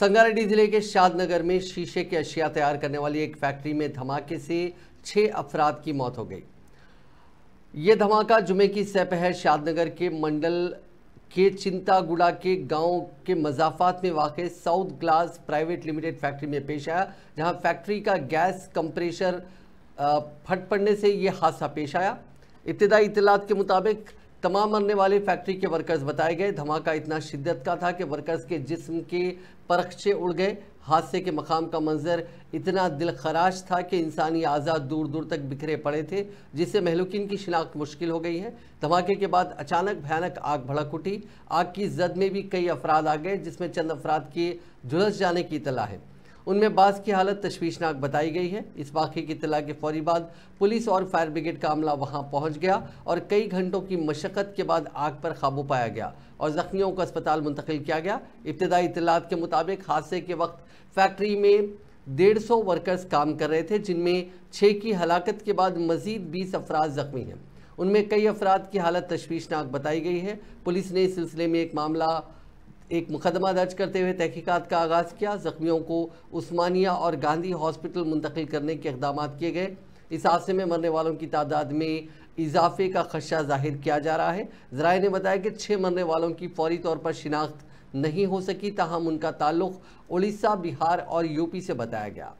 संगारेड्डी जिले के शादनगर में शीशे की अशिया तैयार करने वाली एक फैक्ट्री में धमाके से 6 अफराद की मौत हो गई। ये धमाका जुमे की सपहर शादनगर के मंडल के चिंतागुड़ा के गांव के मजाफात में वाक़ south glass private limited factory में पेश आया, जहां फैक्ट्री का गैस कंप्रेशर फट पड़ने से ये हादसा पेश आया। इब्तिदाई इत्तलात के मुताबिक तमाम मरने वाले फैक्ट्री के वर्कर्स बताए गए। धमाका इतना शिद्दत का था कि वर्कर्स के जिस्म के परखचे उड़ गए। हादसे के मकाम का मंजर इतना दिलखराश था कि इंसानी आज़ा दूर दूर तक बिखरे पड़े थे, जिससे महलूकिन की शिनाख्त मुश्किल हो गई है। धमाके के बाद अचानक भयानक आग भड़क उठी। आग की जद में भी कई अफराद आ गए, जिसमें चंद अफराद के झुलस जाने की इत्तला है। उनमें बाज़ की हालत तशवीशनाक बताई गई है। इस वाक़े की इत्तला के फौरी बाद पुलिस और फायर ब्रिगेड का अमला वहां पहुंच गया और कई घंटों की मशक्क़त के बाद आग पर काबू पाया गया और ज़ख्मियों को अस्पताल मुंतकिल किया गया। इब्तिदाई इत्तलात के मुताबिक हादसे के वक्त फैक्ट्री में 150 वर्कर्स काम कर रहे थे, जिनमें 6 की हलाकत के बाद मज़ीद 20 अफराद ज़ख्मी हैं। उनमें कई अफराद की हालत तशवीशनाक बताई गई है। पुलिस ने इस सिलसिले में एक मुकदमा दर्ज करते हुए तहकीकात का आगाज़ किया। ज़ख्मियों को उस्मानिया और गांधी हॉस्पिटल मुंतकिल करने के इक़दाम किए गए। इस हादसे में मरने वालों की तादाद में इजाफे का खदशा जाहिर किया जा रहा है। ज़राए ने बताया कि 6 मरने वालों की फौरी तौर पर शिनाख्त नहीं हो सकी, ताहम उनका ताल्लुक़ उड़ीसा, बिहार और यूपी से बताया गया।